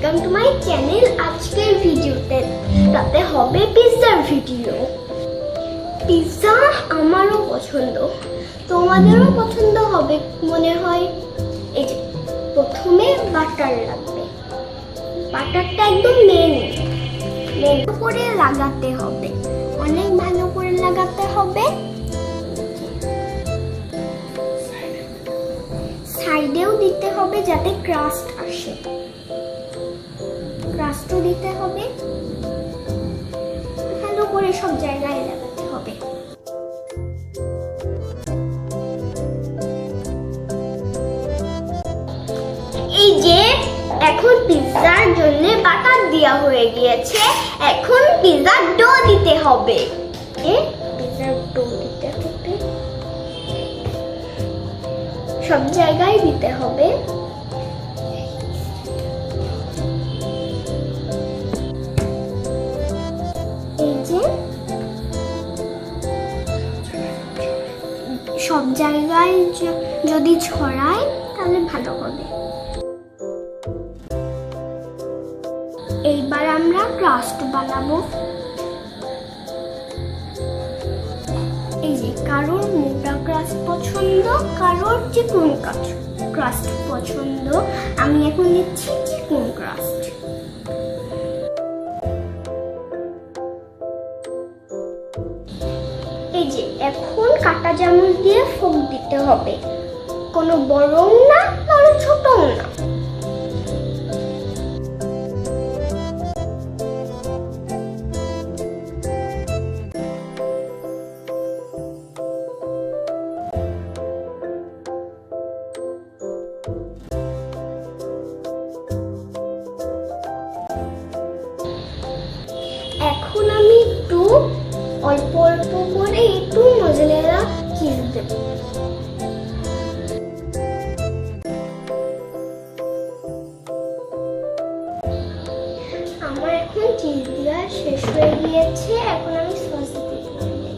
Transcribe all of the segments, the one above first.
Welcome to my channel. আজকের ভিডিওতে তাতে হবে পিৎজার ভিডিও। পিৎজা আমারও পছন্দ, তোমাদেরও পছন্দ হবে মনে হয়। এই যে প্রথমে বাটার লাগবে, বাটারটা একদম মেন করে লাগাতে হবে, অনেক ভালো করে লাগাতে হবে। সাইডেও দিতে হবে যাতে ক্রাস্ট আসে, ক্রাস্টও দিতে হবে, ভালো করে সব জায়গায় লাগাতে হবে। এই যে এখন পিৎজার জন্য বাটার দেওয়া হয়ে গিয়েছে, এখন পিৎজার ডো দিতে হবে। পিৎজার ডো দিতে হবে, সব জায়গায় দিতে হবে। এই যে সব জায়গায় যদি ছড়ায় তাহলে ভালো হবে। এইবার আমরা ক্রাস্ট বানাবো। এই যে কারোর মোটা ক্রাস্ট পছন্দ, কারোর চিকন ক্রাস্ট পছন্দ। আমি এখন নিচ্ছি চিকন ক্রাস্ট। এই যে এখন কাঁটা চামচ দিয়ে ফোক দিতে হবে, কোনো বড়ও না কোনো ছোটও না। এখন আমি একটু অল্প অল্প করে একটু মজরেলা চিজ দেব। আমার এখন চিজ দেওয়া শেষ হয়ে গিয়েছে, এখন আমি সস দিয়ে দিলাম।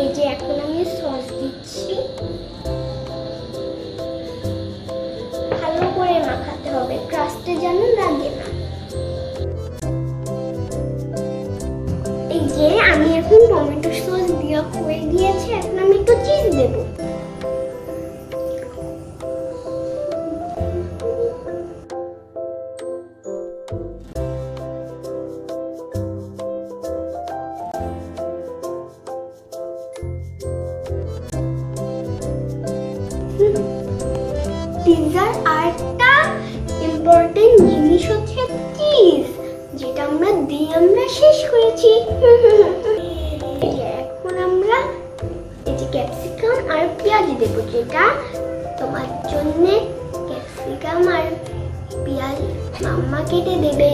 এই যে এখন আমি সস দিচ্ছি, ভালো করে মাখাতে হবে, ক্রাস্টে যেন লাগে না। এই যে আমি এখন টমেটো সস দেওয়া হয়ে গিয়েছে, এখন আমি একটু চিজ দেব। পিৎজার আরেকটা ইম্পর্টেন্ট জিনিস হচ্ছে চিজ, যেটা আমরা শেষ করেছি। এখন আমরা এই যে ক্যাপসিকাম আর পেঁয়াজ দেবো, যেটা তোমার জন্য ক্যাপসিকাম আর পেঁয়াজ মাম্মা কেটে দেবে।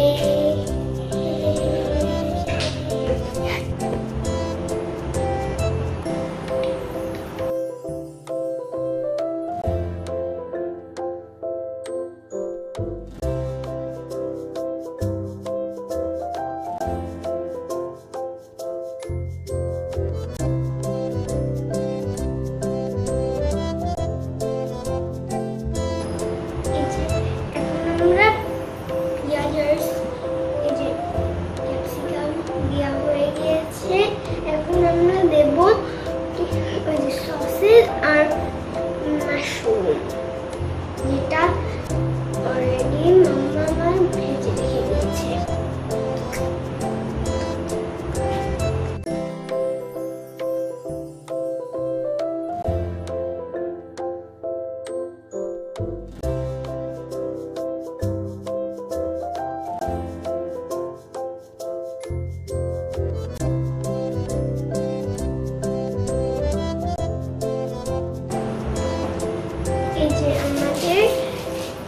আমরা পেঁয়াজ আর এই যে ক্যাপসিকাম দেওয়া হয়ে গিয়েছে, এখন আমরা দেব ওই যে সসেস আর মাশরুম, যেটা অলরেডি মাম্মা আমার ভেজে রেখে দিয়েছে। এই যে আমাদের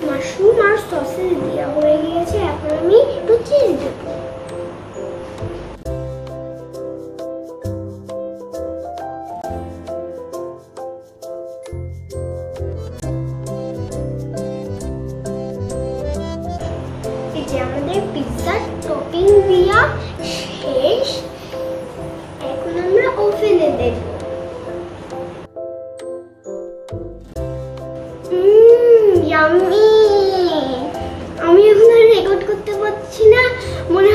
মাশরুম আর সসেস দেওয়া হয়ে গিয়েছে, এখন আমি একটু চিজ দেব। আমি আমি এখন আর রেকর্ড করতে পারছি না, মনে